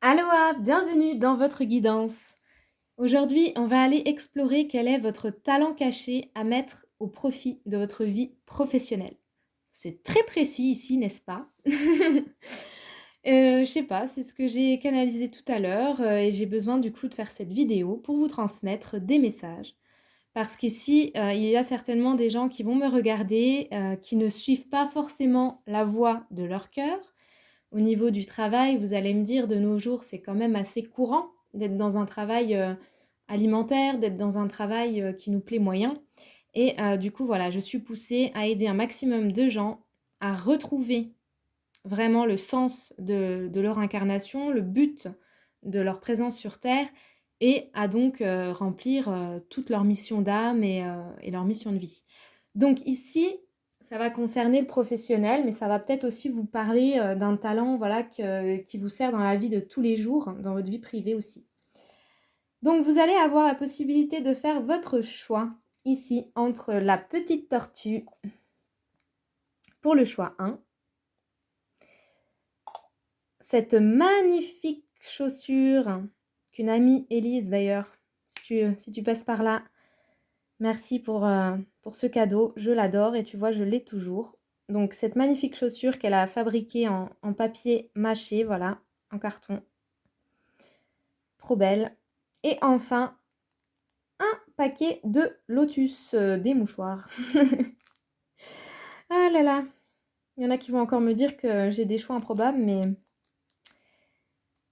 Aloha, bienvenue dans votre guidance. Aujourd'hui, on va aller explorer quel est votre talent caché à mettre au profit de votre vie professionnelle. C'est très précis ici, n'est-ce pas? Je sais pas, c'est ce que j'ai canalisé tout à l'heure et j'ai besoin du coup de faire cette vidéo pour vous transmettre des messages. Parce qu'ici, il y a certainement des gens qui vont me regarder, qui ne suivent pas forcément la voix de leur cœur. Au niveau du travail, vous allez me dire, de nos jours, c'est quand même assez courant d'être dans un travail, alimentaire, d'être dans un travail, qui nous plaît moyen et du coup, voilà, je suis poussée à aider un maximum de gens à retrouver vraiment le sens de leur incarnation, le but de leur présence sur terre et à donc, remplir, toute leur mission d'âme et leur mission de vie. Donc ici, ça va concerner le professionnel, mais ça va peut-être aussi vous parler, d'un talent, voilà, qui vous sert dans la vie de tous les jours, dans votre vie privée aussi. Donc vous allez avoir la possibilité de faire votre choix ici entre la petite tortue pour le choix 1, cette magnifique chaussure qu'une amie Élise d'ailleurs, si tu passes par là, merci pour ce cadeau, je l'adore et tu vois, je l'ai toujours. Donc cette magnifique chaussure qu'elle a fabriquée en papier mâché, voilà, en carton. Trop belle. Et enfin, un paquet de lotus, des mouchoirs. Ah là là, il y en a qui vont encore me dire que j'ai des choix improbables, mais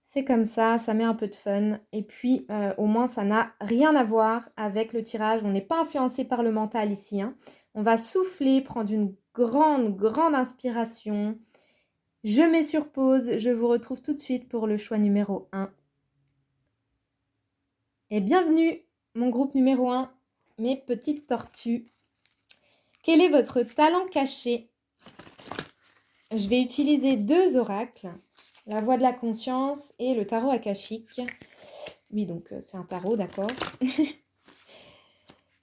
c'est comme ça met un peu de fun. Et puis, au moins, ça n'a rien à voir avec le tirage. On n'est pas influencé par le mental ici, hein. On va souffler, prendre une grande, grande inspiration. Je mets sur pause. Je vous retrouve tout de suite pour le choix numéro 1. Et bienvenue, mon groupe numéro 1, mes petites tortues. Quel est votre talent caché? Je vais utiliser 2 oracles, la voix de la conscience et le tarot akashique. Oui, donc c'est un tarot, d'accord.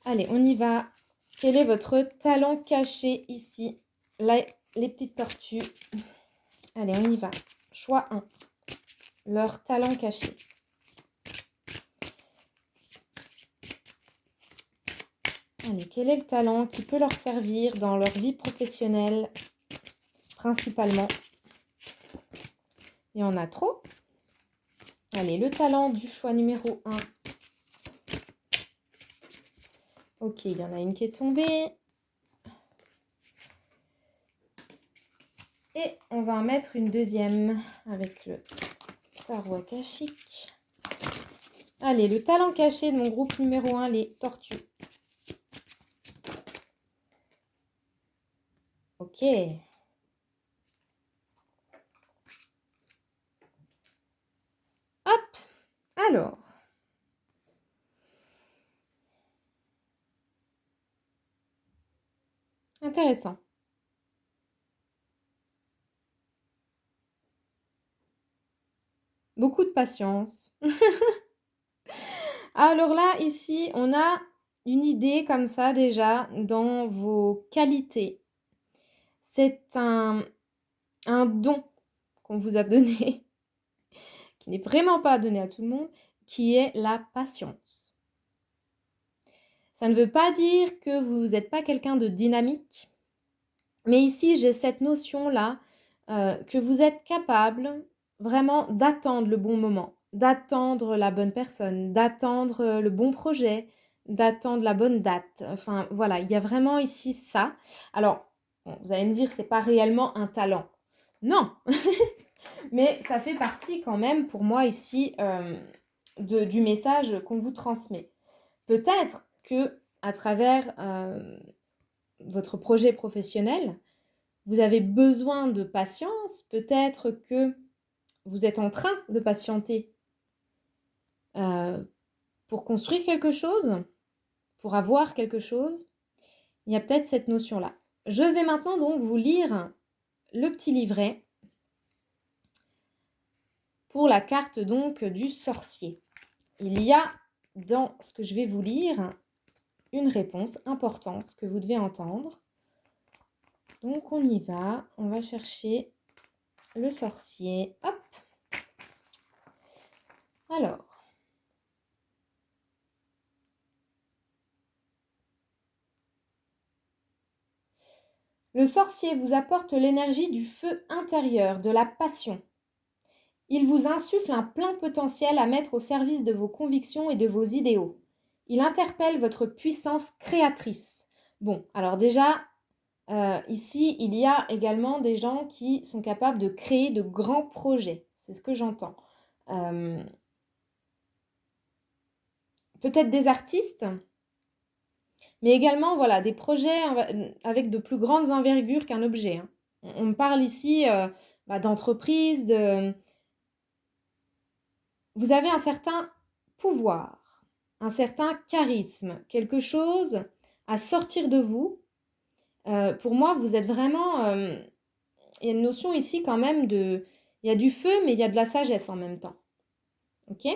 Allez, on y va. Quel est votre talent caché ici? Là, les petites tortues. Allez, on y va. Choix 1. Leur talent caché. Allez, quel est le talent qui peut leur servir dans leur vie professionnelle, principalement? Il y en a trop. Allez, le talent du choix numéro 1. Ok, il y en a une qui est tombée. Et on va en mettre une deuxième avec le tarot akashique. Allez, le talent caché de mon groupe numéro 1, les tortues. Ok. Hop. Alors. Intéressant. Beaucoup de patience. Alors là, ici, on a une idée comme ça déjà dans vos qualités. C'est un don qu'on vous a donné, qui n'est vraiment pas donné à tout le monde, qui est la patience. Ça ne veut pas dire que vous n'êtes pas quelqu'un de dynamique, mais ici, j'ai cette notion-là que vous êtes capable vraiment d'attendre le bon moment, d'attendre la bonne personne, d'attendre le bon projet, d'attendre la bonne date. Enfin, voilà, il y a vraiment ici ça. Alors, bon, vous allez me dire, c'est pas réellement un talent. Non, mais ça fait partie quand même pour moi ici du message qu'on vous transmet. Peut-être que à travers votre projet professionnel, vous avez besoin de patience, peut-être que vous êtes en train de patienter pour construire quelque chose, pour avoir quelque chose. Il y a peut-être cette notion-là. Je vais maintenant donc vous lire le petit livret pour la carte donc du sorcier. Il y a dans ce que je vais vous lire une réponse importante que vous devez entendre. Donc on y va, on va chercher le sorcier. Hop. Alors, le sorcier vous apporte l'énergie du feu intérieur, de la passion. Il vous insuffle un plein potentiel à mettre au service de vos convictions et de vos idéaux. Il interpelle votre puissance créatrice. Bon, alors déjà, ici, il y a également des gens qui sont capables de créer de grands projets. C'est ce que j'entends. Euh, Peut-être des artistes, mais également voilà, des projets avec de plus grandes envergures qu'un objet, hein. On parle ici d'entreprise, vous avez un certain pouvoir, un certain charisme, quelque chose à sortir de vous. Pour moi, vous êtes vraiment... il y a une notion ici quand même de... Il y a du feu, mais il y a de la sagesse en même temps. Ok?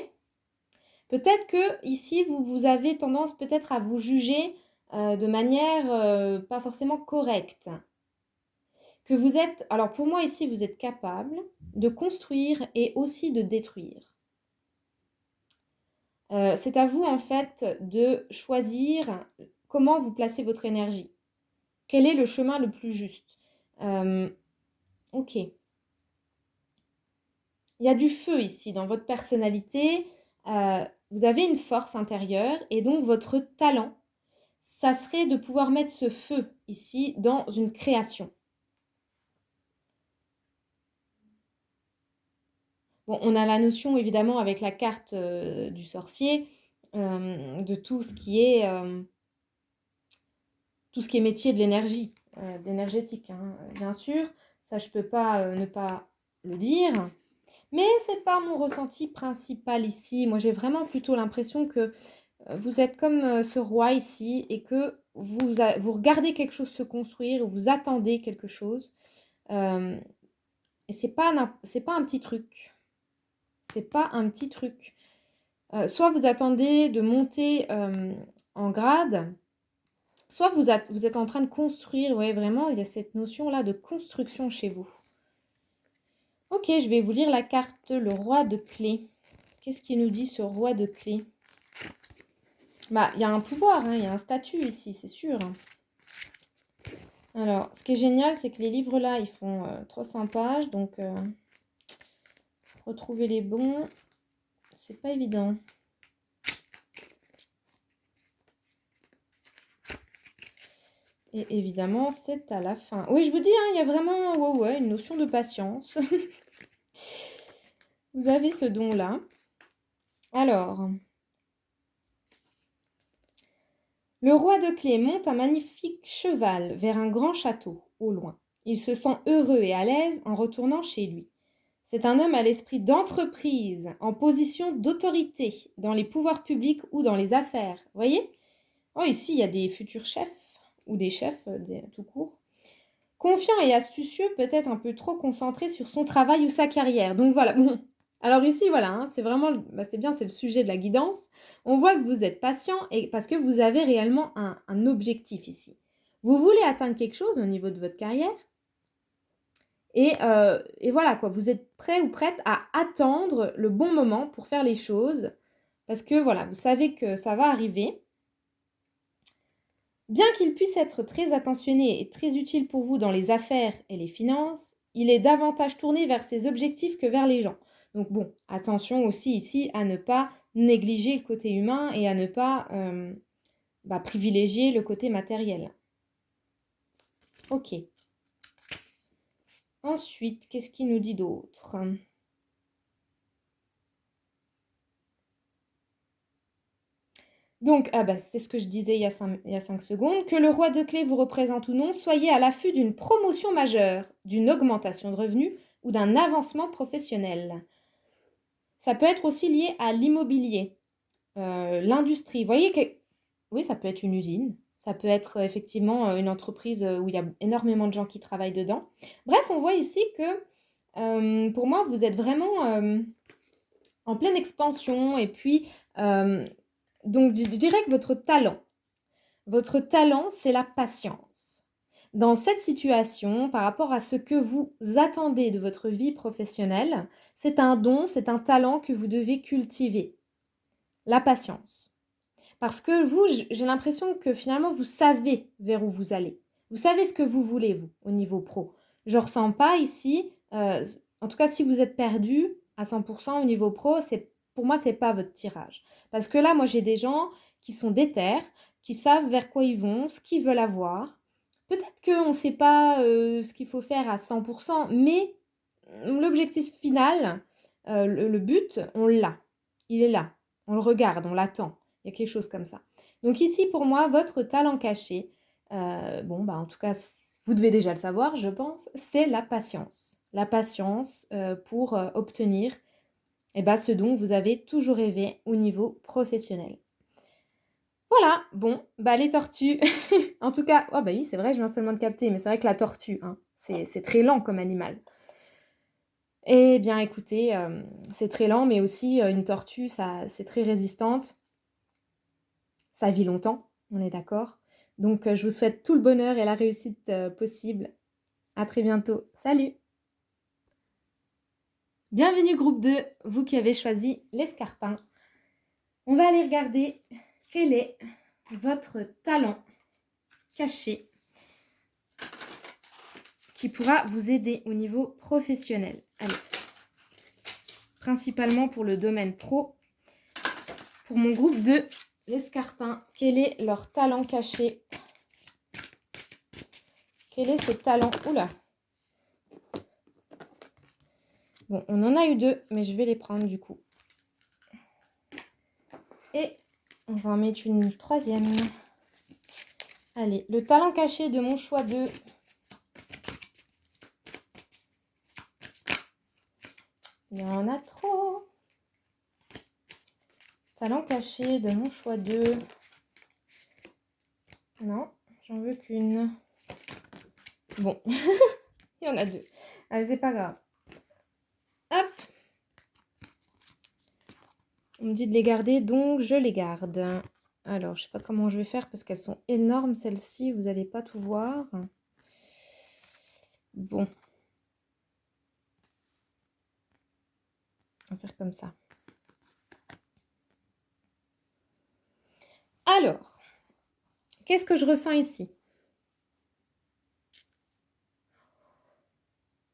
Peut-être que ici, vous avez tendance peut-être à vous juger de manière pas forcément correcte. Que vous êtes... Alors pour moi ici, vous êtes capable de construire et aussi de détruire. C'est à vous en fait de choisir comment vous placez votre énergie. Quel est le chemin le plus juste? Ok. Il y a du feu ici dans votre personnalité. Vous avez une force intérieure et donc votre talent, ça serait de pouvoir mettre ce feu ici dans une création. Bon, on a la notion évidemment avec la carte du sorcier de tout ce qui est métier de l'énergie, d'énergétique, hein, bien sûr. Ça, je ne peux pas ne pas le dire. Mais ce n'est pas mon ressenti principal ici. Moi, j'ai vraiment plutôt l'impression que vous êtes comme ce roi ici et que vous regardez quelque chose se construire, vous attendez quelque chose. Euh, et c'est pas un petit truc. C'est pas un petit truc. Soit vous attendez de monter en grade, soit vous êtes en train de construire. Ouais, vraiment, il y a cette notion-là de construction chez vous. Ok, je vais vous lire la carte, le roi de clés. Qu'est-ce qu'il nous dit ce roi de clés? Bah, il y a un pouvoir, hein, il y a un statut ici, c'est sûr. Alors, ce qui est génial, c'est que les livres là, ils font 300 pages, donc retrouver les bons, c'est pas évident. Et évidemment, c'est à la fin. Oui, je vous dis, hein, il y a vraiment une notion de patience. Vous avez ce don-là. Alors, le roi de clés monte un magnifique cheval vers un grand château, au loin. Il se sent heureux et à l'aise en retournant chez lui. C'est un homme à l'esprit d'entreprise, en position d'autorité, dans les pouvoirs publics ou dans les affaires. Vous voyez? Oh, ici, il y a des futurs chefs, ou des chefs tout court. Confiant et astucieux, peut-être un peu trop concentré sur son travail ou sa carrière. Donc voilà, bon. Alors ici, voilà, hein, c'est vraiment, c'est bien, c'est le sujet de la guidance. On voit que vous êtes patient et parce que vous avez réellement un objectif ici. Vous voulez atteindre quelque chose au niveau de votre carrière et voilà quoi, vous êtes prêt ou prête à attendre le bon moment pour faire les choses parce que voilà, vous savez que ça va arriver. Bien qu'il puisse être très attentionné et très utile pour vous dans les affaires et les finances, il est davantage tourné vers ses objectifs que vers les gens. Donc bon, attention aussi ici à ne pas négliger le côté humain et à ne pas privilégier le côté matériel. Ok. Ensuite, qu'est-ce qu'il nous dit d'autre? Donc, c'est ce que je disais il y a 5 secondes, que le roi de clés vous représente ou non, soyez à l'affût d'une promotion majeure, d'une augmentation de revenus ou d'un avancement professionnel. Ça peut être aussi lié à l'immobilier, l'industrie. Vous voyez que... Oui, ça peut être une usine, ça peut être effectivement une entreprise où il y a énormément de gens qui travaillent dedans. Bref, on voit ici que pour moi, vous êtes vraiment en pleine expansion et puis... donc, je dirais que votre talent, c'est la patience. Dans cette situation, par rapport à ce que vous attendez de votre vie professionnelle, c'est un don, c'est un talent que vous devez cultiver, la patience. Parce que vous, j'ai l'impression que finalement, vous savez vers où vous allez. Vous savez ce que vous voulez, vous, au niveau pro. Je ne ressens pas ici, en tout cas, si vous êtes perdu à 100% au niveau pro, pour moi, ce n'est pas votre tirage. Parce que là, moi, j'ai des gens qui sont déter, qui savent vers quoi ils vont, ce qu'ils veulent avoir. Peut-être qu'on ne sait pas ce qu'il faut faire à 100%, mais l'objectif final, le but, on l'a. Il est là. On le regarde, on l'attend. Il y a quelque chose comme ça. Donc ici, pour moi, votre talent caché, en tout cas, vous devez déjà le savoir, je pense, c'est la patience. La patience pour obtenir ce dont vous avez toujours rêvé au niveau professionnel. Voilà, bon, les tortues, en tout cas, oh bah oui, c'est vrai, je viens seulement de capter, mais c'est vrai que la tortue, hein, c'est très lent comme animal. Eh bien, écoutez, c'est très lent, mais aussi une tortue, c'est très résistante. Ça vit longtemps, on est d'accord. Donc, je vous souhaite tout le bonheur et la réussite possible. À très bientôt. Salut! Bienvenue groupe 2, vous qui avez choisi l'escarpin. On va aller regarder quel est votre talent caché qui pourra vous aider au niveau professionnel. Allez, principalement pour le domaine pro. Pour mon groupe 2, l'escarpin, quel est leur talent caché? Quel est ce talent? Oula! Bon, on en a eu 2, mais je vais les prendre du coup. Et on va en mettre une troisième. Allez, le talent caché de mon choix 2. Il y en a trop. Talent caché de mon choix 2. Non, j'en veux qu'une. Bon, il y en a 2. Allez, c'est pas grave. Hop. On me dit de les garder, donc je les garde. Alors, je sais pas comment je vais faire parce qu'elles sont énormes, celles-ci. Vous n'allez pas tout voir. Bon. On va faire comme ça. Alors, qu'est-ce que je ressens ici?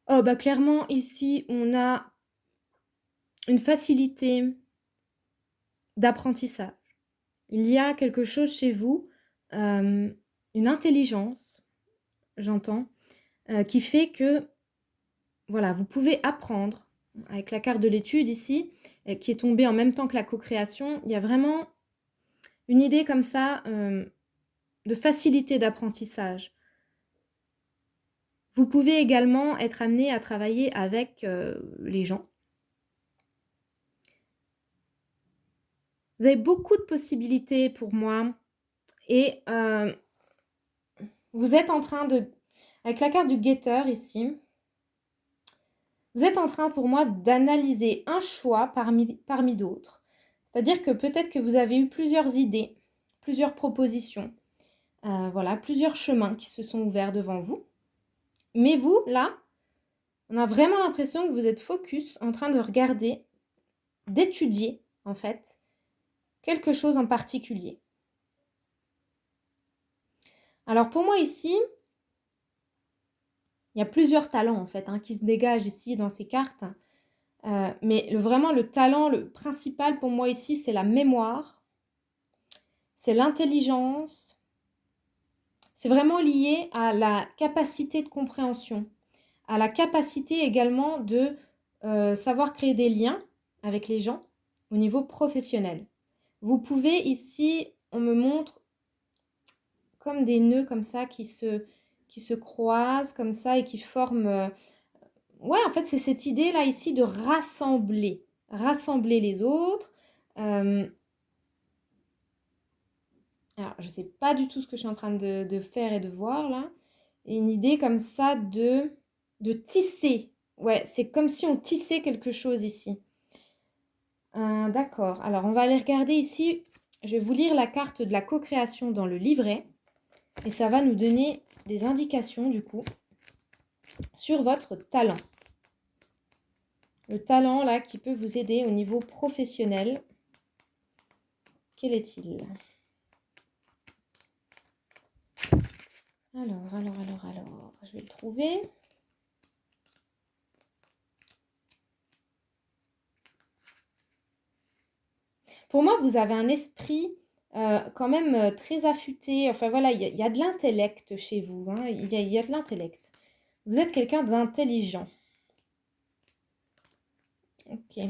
Oh, clairement, ici, on a une facilité d'apprentissage. Il y a quelque chose chez vous, une intelligence, j'entends, qui fait que, voilà, vous pouvez apprendre. Avec la carte de l'étude ici, qui est tombée en même temps que la co-création, il y a vraiment une idée comme ça de facilité d'apprentissage. Vous pouvez également être amené à travailler avec les gens. Vous avez beaucoup de possibilités pour moi et vous êtes en train de, avec la carte du guetteur ici, vous êtes en train pour moi d'analyser un choix parmi d'autres. C'est-à-dire que peut-être que vous avez eu plusieurs idées, plusieurs propositions, voilà, plusieurs chemins qui se sont ouverts devant vous. Mais vous, là, on a vraiment l'impression que vous êtes focus en train de regarder, d'étudier, en fait, quelque chose en particulier. Alors pour moi ici, il y a plusieurs talents en fait qui se dégagent ici dans ces cartes. Mais vraiment le talent, le principal pour moi ici, c'est la mémoire, c'est l'intelligence. C'est vraiment lié à la capacité de compréhension, à la capacité également de savoir créer des liens avec les gens au niveau professionnel. Vous pouvez ici, on me montre comme des nœuds comme ça qui se croisent comme ça et qui forment... Ouais, en fait, c'est cette idée-là ici de rassembler les autres. Alors, je ne sais pas du tout ce que je suis en train de faire et de voir là. Et une idée comme ça de tisser. Ouais, c'est comme si on tissait quelque chose ici. D'accord. Alors, on va aller regarder ici. Je vais vous lire la carte de la co-création dans le livret. Et ça va nous donner des indications du coup sur votre talent. Le talent là qui peut vous aider au niveau professionnel. Quel est-il? Alors, je vais le trouver. Pour moi, vous avez un esprit quand même très affûté. Enfin voilà, il y a de l'intellect chez vous. Hein. Il y a de l'intellect. Vous êtes quelqu'un d'intelligent. Ok.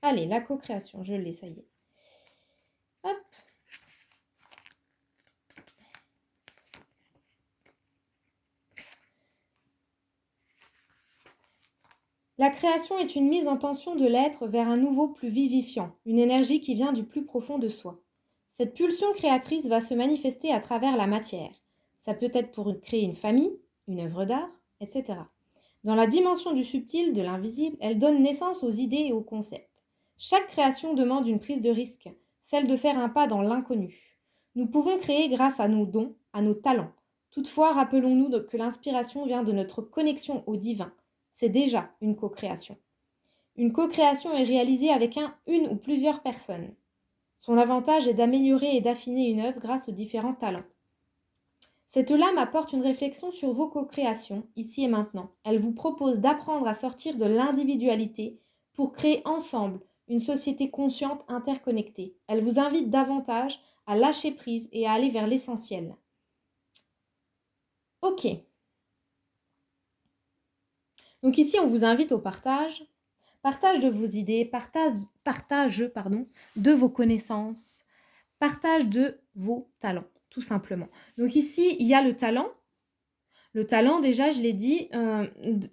Allez, la co-création, je l'ai, ça y est. Hop. La création est une mise en tension de l'être vers un nouveau plus vivifiant, une énergie qui vient du plus profond de soi. Cette pulsion créatrice va se manifester à travers la matière. Ça peut être pour créer une famille, une œuvre d'art, etc. Dans la dimension du subtil, de l'invisible, elle donne naissance aux idées et aux concepts. Chaque création demande une prise de risque, celle de faire un pas dans l'inconnu. Nous pouvons créer grâce à nos dons, à nos talents. Toutefois, rappelons-nous que l'inspiration vient de notre connexion au divin. C'est déjà une co-création. Une co-création est réalisée avec une ou plusieurs personnes. Son avantage est d'améliorer et d'affiner une œuvre grâce aux différents talents. Cette lame apporte une réflexion sur vos co-créations, ici et maintenant. Elle vous propose d'apprendre à sortir de l'individualité pour créer ensemble une société consciente interconnectée. Elle vous invite davantage à lâcher prise et à aller vers l'essentiel. Ok. Donc ici, on vous invite au partage. Partage de vos idées, partage de vos connaissances, partage de vos talents, tout simplement. Donc ici, il y a le talent. Le talent, déjà, je l'ai dit,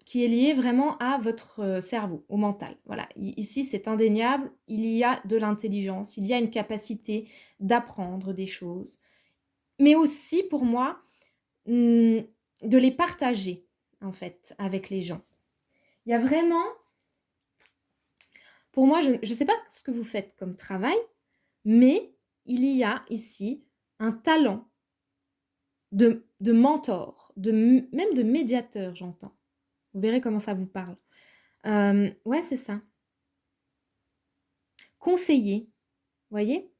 qui est lié vraiment à votre cerveau, au mental. Voilà, ici, c'est indéniable, il y a de l'intelligence, il y a une capacité d'apprendre des choses, mais aussi, pour moi, de les partager, en fait, avec les gens. Il y a vraiment, pour moi, je ne sais pas ce que vous faites comme travail, mais il y a ici un talent de mentor, même de médiateur, j'entends. Vous verrez comment ça vous parle. Ouais, c'est ça. Conseiller, voyez?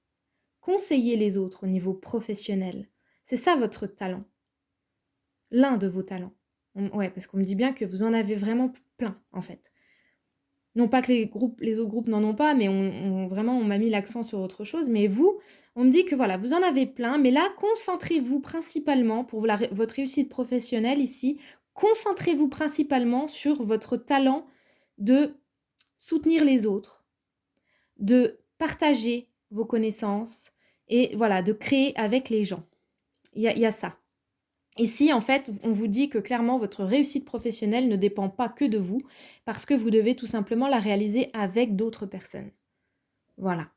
Conseiller les autres au niveau professionnel. C'est ça votre talent. L'un de vos talents. Ouais, parce qu'on me dit bien que vous en avez vraiment plein, en fait. Non pas que les autres groupes n'en ont pas, mais vraiment, on m'a mis l'accent sur autre chose. Mais vous, on me dit que voilà, vous en avez plein. Mais là, concentrez-vous principalement, pour votre réussite professionnelle ici, concentrez-vous principalement sur votre talent de soutenir les autres, de partager vos connaissances et voilà, de créer avec les gens. Il y a ça. Ici, en fait, on vous dit que clairement, votre réussite professionnelle ne dépend pas que de vous, parce que vous devez tout simplement la réaliser avec d'autres personnes. Voilà.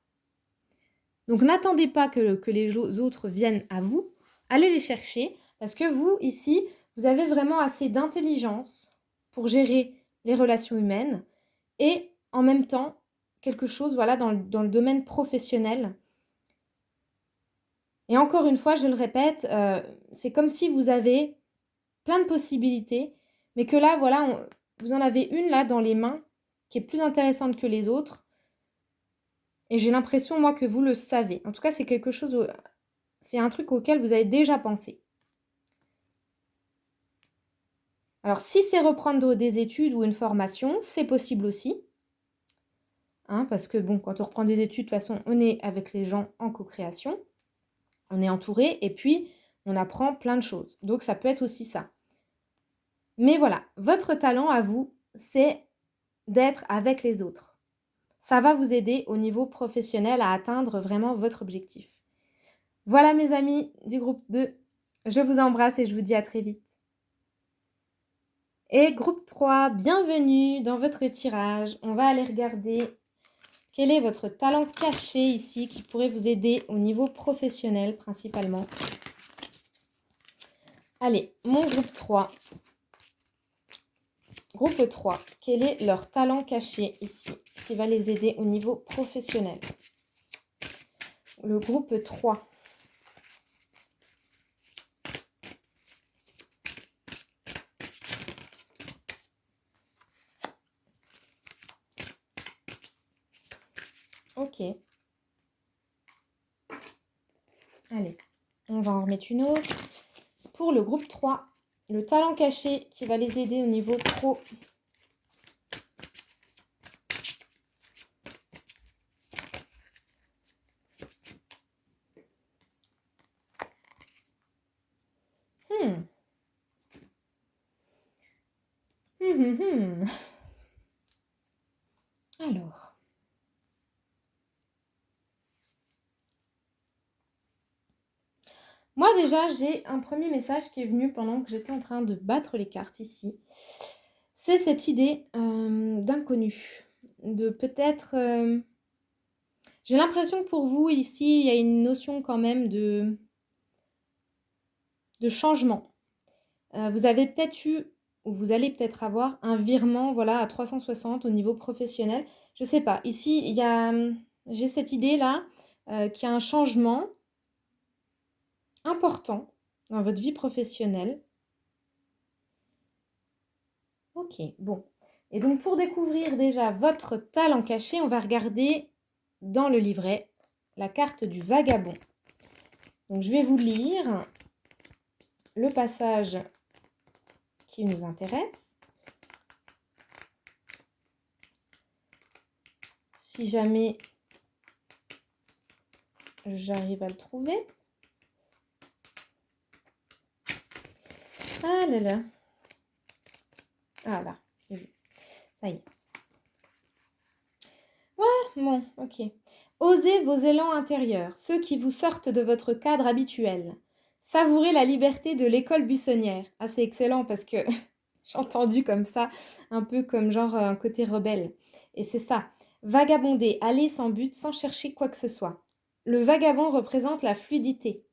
Donc, n'attendez pas que les autres viennent à vous. Allez les chercher, parce que vous, ici, vous avez vraiment assez d'intelligence pour gérer les relations humaines et en même temps, quelque chose voilà, dans le domaine professionnel. Et encore une fois, je le répète, c'est comme si vous avez plein de possibilités, mais que là, voilà, vous en avez une là dans les mains qui est plus intéressante que les autres. Et j'ai l'impression, moi, que vous le savez. En tout cas, c'est quelque chose, c'est un truc auquel vous avez déjà pensé. Alors, si c'est reprendre des études ou une formation, c'est possible aussi. Hein, parce que, bon, quand on reprend des études, de toute façon, on est avec les gens en co-création. On est entouré et puis on apprend plein de choses. Donc, ça peut être aussi ça. Mais voilà, votre talent à vous, c'est d'être avec les autres. Ça va vous aider au niveau professionnel à atteindre vraiment votre objectif. Voilà mes amis du groupe 2. Je vous embrasse et je vous dis à très vite. Et groupe 3, bienvenue dans votre tirage. On va aller regarder quel est votre talent caché ici qui pourrait vous aider au niveau professionnel principalement. Allez, mon groupe 3. Groupe 3, quel est leur talent caché ici, qui va les aider au niveau professionnel? Le groupe 3. Ok. Allez, on va en remettre une autre. Pour le groupe 3, le talent caché qui va les aider au niveau pro. Hmm. Alors, moi déjà, j'ai un premier message qui est venu pendant que j'étais en train de battre les cartes ici. C'est cette idée d'inconnu, de peut-être... j'ai l'impression que pour vous, ici, il y a une notion quand même de changement. Vous avez peut-être eu, ou vous allez peut-être avoir, un virement voilà, à 360 au niveau professionnel. Je ne sais pas. Ici, il y a, j'ai cette idée-là qu'il y a un changement important dans votre vie professionnelle. Ok, bon. Et donc, pour découvrir déjà votre talent caché, on va regarder dans le livret la carte du vagabond. Donc, je vais vous lire le passage qui nous intéresse. Si jamais j'arrive à le trouver. Ah là là. Ah là, j'ai vu. Ça y est. Ouais, bon, ok. Osez vos élans intérieurs, ceux qui vous sortent de votre cadre habituel. Savourez la liberté de l'école buissonnière. Ah, c'est excellent parce que j'ai entendu comme ça, un peu comme genre un côté rebelle. Et c'est ça. Vagabonder, aller sans but, sans chercher quoi que ce soit. Le vagabond représente la fluidité,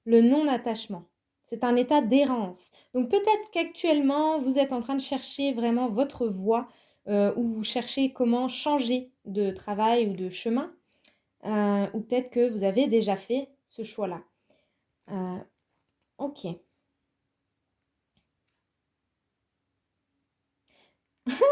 le non-attachement. C'est un état d'errance. Donc peut-être qu'actuellement, vous êtes en train de chercher vraiment votre voie ou vous cherchez comment changer de travail ou de chemin. Ou peut-être que vous avez déjà fait ce choix-là. Ok.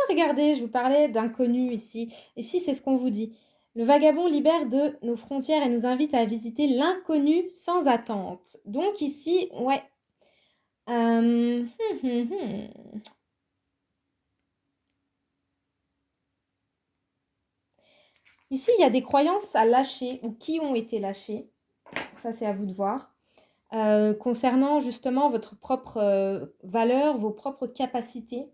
Regardez, je vous parlais d'inconnu ici. Et si c'est ce qu'on vous dit. Le vagabond libère de nos frontières et nous invite à visiter l'inconnu sans attente. Donc ici, ouais. Hum, hum, hum. Ici, il y a des croyances à lâcher ou qui ont été lâchées. Ça, c'est à vous de voir. Concernant justement votre propre valeur, vos propres capacités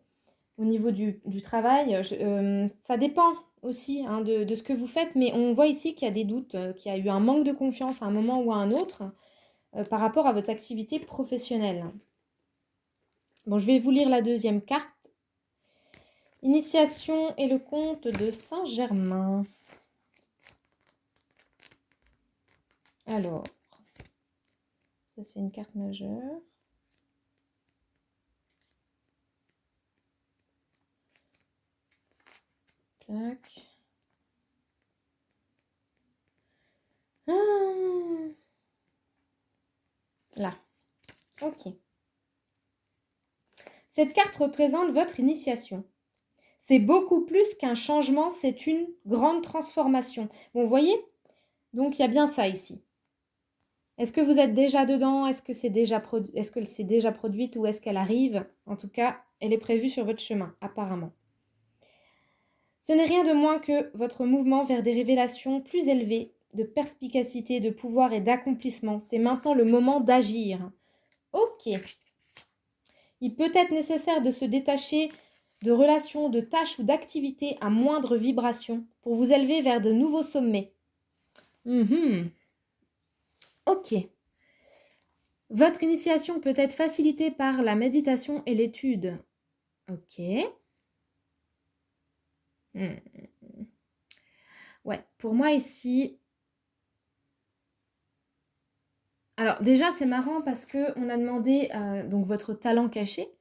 au niveau du travail. Ça dépend aussi hein, de ce que vous faites, mais on voit ici qu'il y a des doutes, qu'il y a eu un manque de confiance à un moment ou à un autre par rapport à votre activité professionnelle. Bon, je vais vous lire la deuxième carte. Initiation et le comte de Saint-Germain. Alors, ça c'est une carte majeure. Tac. Là. Ok. Cette carte représente votre initiation. C'est beaucoup plus qu'un changement, c'est une grande transformation. Bon, vous voyez? Donc, il y a bien ça ici. Est-ce que vous êtes déjà dedans? Est-ce que c'est déjà, produite ou est-ce qu'elle arrive? En tout cas, elle est prévue sur votre chemin, apparemment. Ce n'est rien de moins que votre mouvement vers des révélations plus élevées, de perspicacité, de pouvoir et d'accomplissement. C'est maintenant le moment d'agir. Ok. Il peut être nécessaire de se détacher de relations, de tâches ou d'activités à moindre vibration pour vous élever vers de nouveaux sommets. Ok. Votre initiation peut être facilitée par la méditation et l'étude. Ok. Ouais, pour moi ici... Alors déjà, c'est marrant parce qu'on a demandé donc votre talent caché.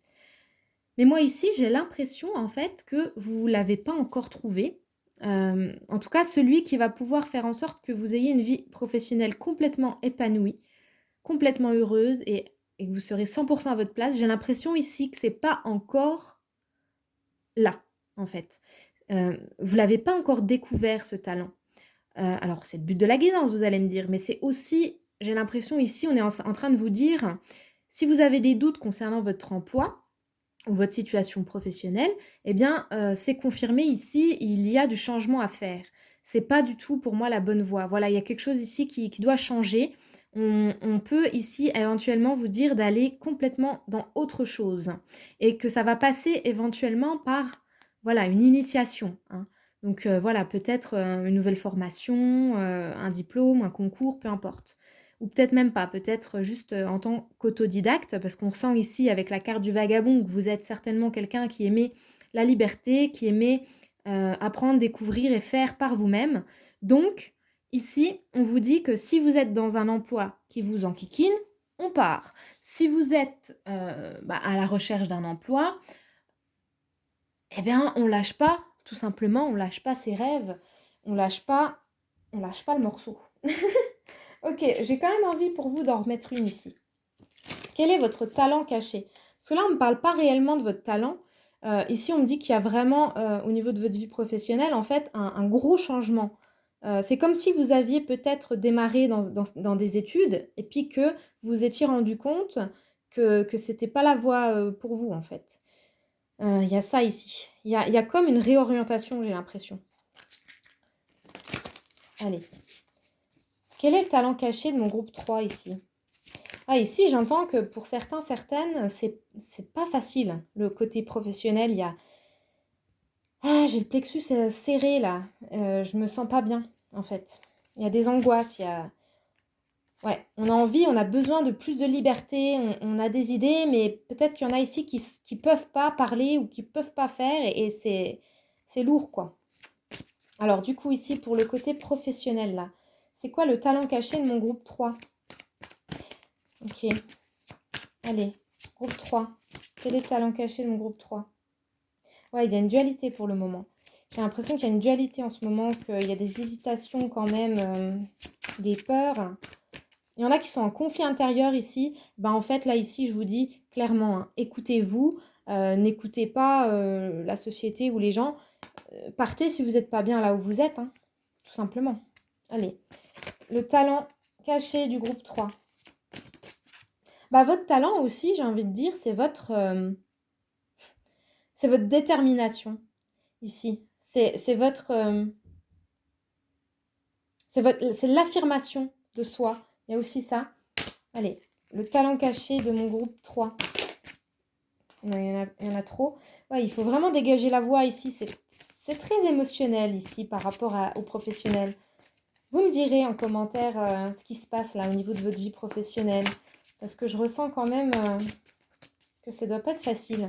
Mais moi ici, j'ai l'impression en fait que vous ne l'avez pas encore trouvé. En tout cas, celui qui va pouvoir faire en sorte que vous ayez une vie professionnelle complètement épanouie, complètement heureuse et que vous serez 100% à votre place. J'ai l'impression ici que c'est pas encore là, en fait. Vous l'avez pas encore découvert ce talent. Alors c'est le but de la guidance, vous allez me dire, mais c'est aussi, j'ai l'impression ici, on est en train de vous dire, si vous avez des doutes concernant votre emploi ou votre situation professionnelle, eh bien, c'est confirmé ici, il y a du changement à faire. C'est pas du tout pour moi la bonne voie. Voilà, il y a quelque chose ici qui doit changer. On peut ici éventuellement vous dire d'aller complètement dans autre chose et que ça va passer éventuellement par, voilà, une initiation, hein. Donc voilà, peut-être une nouvelle formation, un diplôme, un concours, peu importe. Ou peut-être même pas, peut-être juste en tant qu'autodidacte, parce qu'on sent ici avec la carte du vagabond que vous êtes certainement quelqu'un qui aimait la liberté, qui aimait apprendre, découvrir et faire par vous-même. Donc, ici, on vous dit que si vous êtes dans un emploi qui vous enquiquine, on part. Si vous êtes à la recherche d'un emploi, eh bien, on lâche pas, tout simplement, on lâche pas ses rêves, on lâche pas le morceau. Ok, j'ai quand même envie pour vous d'en remettre une ici. Quel est votre talent caché? Parce que là, on ne me parle pas réellement de votre talent. Ici, on me dit qu'il y a vraiment, au niveau de votre vie professionnelle, en fait, un gros changement. C'est comme si vous aviez peut-être démarré dans des études et puis que vous vous étiez rendu compte que ce n'était pas la voie pour vous, en fait. Il y a ça ici. Il y a comme une réorientation, j'ai l'impression. Allez. Quel est le talent caché de mon groupe 3 ici? Ah, ici, j'entends que pour certains, certaines, c'est pas facile. Le côté professionnel, il y a... Ah, j'ai le plexus serré là. Je me sens pas bien, en fait. Il y a des angoisses, il y a... Ouais, on a envie, on a besoin de plus de liberté, on a des idées, mais peut-être qu'il y en a ici qui peuvent pas parler ou qui peuvent pas faire et c'est lourd, quoi. Alors, du coup, ici, pour le côté professionnel, là, c'est quoi le talent caché de mon groupe 3? Ok, allez, groupe 3. Quel est le talent caché de mon groupe 3? Ouais, il y a une dualité pour le moment. J'ai l'impression qu'il y a une dualité en ce moment, qu'il y a des hésitations quand même, des peurs. Il y en a qui sont en conflit intérieur ici. Ben, en fait, là, ici, je vous dis clairement, hein, écoutez-vous, n'écoutez pas la société ou les gens. Partez si vous n'êtes pas bien là où vous êtes, hein, tout simplement. Allez, le talent caché du groupe 3. Bah, votre talent aussi, j'ai envie de dire, c'est votre détermination ici. C'est votre... c'est l'affirmation de soi. Il y a aussi ça. Allez, le talent caché de mon groupe 3. Non, il y en a trop. Ouais, il faut vraiment dégager la voix ici. C'est très émotionnel ici par rapport aux professionnels. Vous me direz en commentaire ce qui se passe là au niveau de votre vie professionnelle. Parce que je ressens quand même que ça ne doit pas être facile.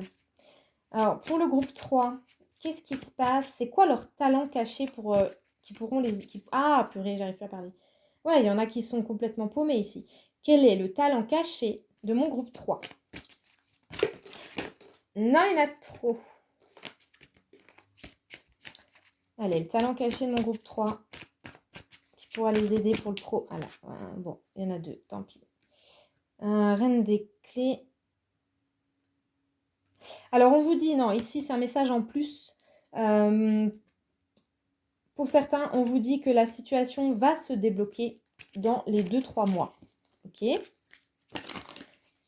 Alors, pour le groupe 3, qu'est-ce qui se passe? C'est quoi leur talent caché pour qui pourront les... Ah, purée, j'arrive plus à parler. Ouais, il y en a qui sont complètement paumés ici. Quel est le talent caché de mon groupe 3? Non, il y en a trop. Allez, le talent caché de mon groupe 3 qui pourra les aider pour le pro. Alors, bon, il y en a deux, tant pis. Reine des clés. Alors, on vous dit, non, ici, c'est un message en plus. Pour certains, on vous dit que la situation va se débloquer dans les 2-3 mois. Ok.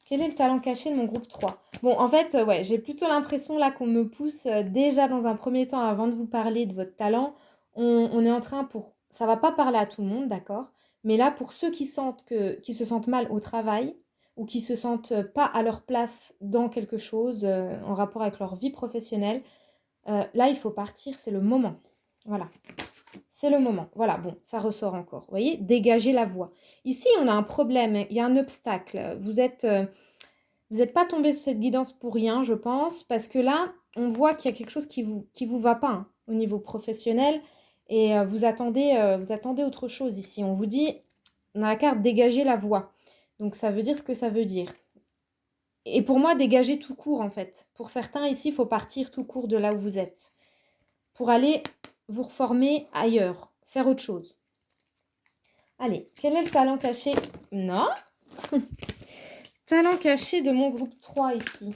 Quel est le talent caché de mon groupe 3? Bon, en fait, ouais, j'ai plutôt l'impression là qu'on me pousse déjà dans un premier temps, avant de vous parler de votre talent, on est en train pour... Ça va pas parler à tout le monde, d'accord? Mais là, pour ceux qui se sentent mal au travail ou qui se sentent pas à leur place dans quelque chose en rapport avec leur vie professionnelle, là, il faut partir, c'est le moment. Voilà. C'est le moment. Voilà, bon, ça ressort encore. Vous voyez, dégager la voie. Ici, on a un problème, il y a un obstacle. Vous êtes pas tombé sur cette guidance pour rien, je pense, parce que là, on voit qu'il y a quelque chose qui vous va pas hein, au niveau professionnel et vous attendez autre chose ici. On vous dit, on a la carte dégager la voie. Donc, ça veut dire ce que ça veut dire. Et pour moi, dégager tout court, en fait. Pour certains, ici, il faut partir tout court de là où vous êtes. Pour aller vous reformer ailleurs, faire autre chose. Allez, quel est le talent caché? Non. Talent caché de mon groupe 3 ici.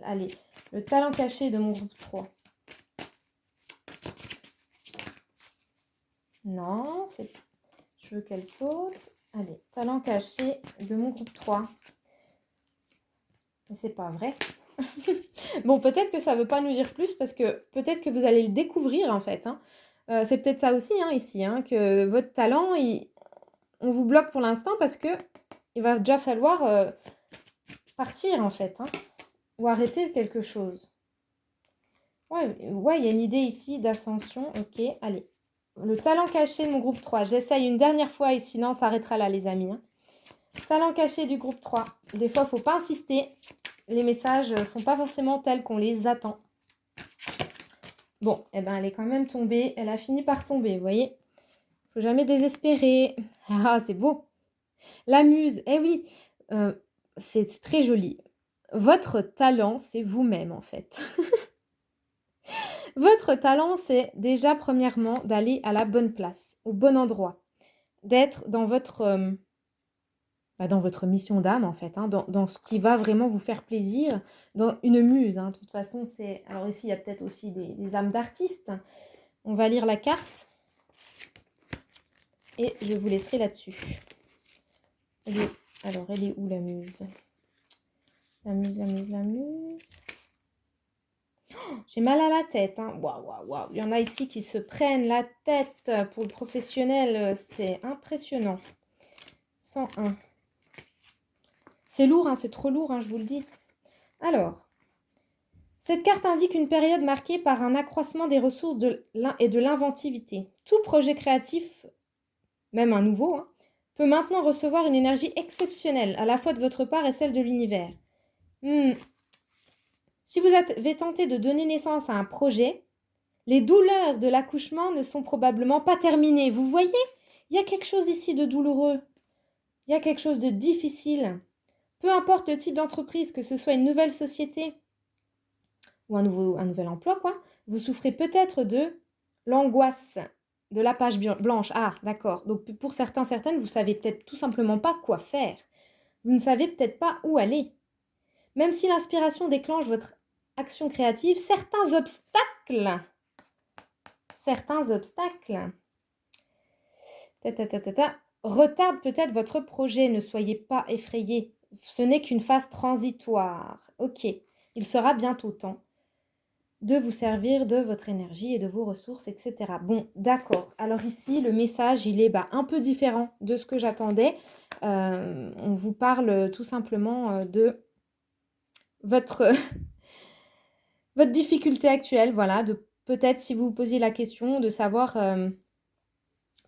Allez, le talent caché de mon groupe 3. Non, c'est... Je veux qu'elle saute. Allez, talent caché de mon groupe 3. Mais c'est pas vrai. Bon, peut-être que ça ne veut pas nous dire plus parce que peut-être que vous allez le découvrir en fait. Hein. C'est peut-être ça aussi ici, que votre talent, on vous bloque pour l'instant parce que il va déjà falloir partir en fait. Ou arrêter quelque chose. Ouais, il y a une idée ici d'ascension. Ok, allez. Le talent caché de mon groupe 3. J'essaye une dernière fois et sinon, ça arrêtera là, les amis. Talent caché du groupe 3. Des fois, il ne faut pas insister. Les messages ne sont pas forcément tels qu'on les attend. Bon, elle est quand même tombée. Elle a fini par tomber, vous voyez. Il ne faut jamais désespérer. Ah, c'est beau. La muse, oui, c'est très joli. Votre talent, c'est vous-même, en fait. Votre talent, c'est déjà, premièrement, d'aller à la bonne place, au bon endroit, d'être dans votre mission d'âme, en fait, dans ce qui va vraiment vous faire plaisir, dans une muse. De toute façon, c'est... Alors ici, il y a peut-être aussi des âmes d'artistes. On va lire la carte. Et je vous laisserai là-dessus. Alors, elle est où, la muse? La muse. J'ai mal à la tête. Waouh. Il y en a ici qui se prennent la tête pour le professionnel. C'est impressionnant. 101. C'est lourd, c'est trop lourd, je vous le dis. Alors, cette carte indique une période marquée par un accroissement des ressources et de l'inventivité. Tout projet créatif, même un nouveau, peut maintenant recevoir une énergie exceptionnelle, à la fois de votre part et celle de l'univers. Si vous avez tenté de donner naissance à un projet, les douleurs de l'accouchement ne sont probablement pas terminées. Vous voyez, il y a quelque chose ici de douloureux. Il y a quelque chose de difficile. Peu importe le type d'entreprise, que ce soit une nouvelle société ou un nouvel emploi, vous souffrez peut-être de l'angoisse de la page blanche. Ah, d'accord. Donc pour certaines, vous ne savez peut-être tout simplement pas quoi faire. Vous ne savez peut-être pas où aller. Même si l'inspiration déclenche votre action créative, certains obstacles retardent peut-être votre projet. Ne soyez pas effrayés. Ce n'est qu'une phase transitoire. Ok, il sera bientôt temps de vous servir de votre énergie et de vos ressources, etc. Bon, d'accord. Alors ici, le message, il est un peu différent de ce que j'attendais. On vous parle tout simplement de votre difficulté actuelle, voilà, de peut-être, si vous vous posiez la question, de savoir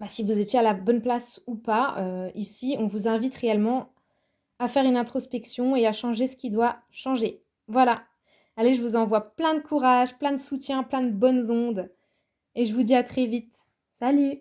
si vous étiez à la bonne place ou pas. Ici, on vous invite réellement à faire une introspection et à changer ce qui doit changer. Voilà. Allez, je vous envoie plein de courage, plein de soutien, plein de bonnes ondes. Et je vous dis à très vite. Salut!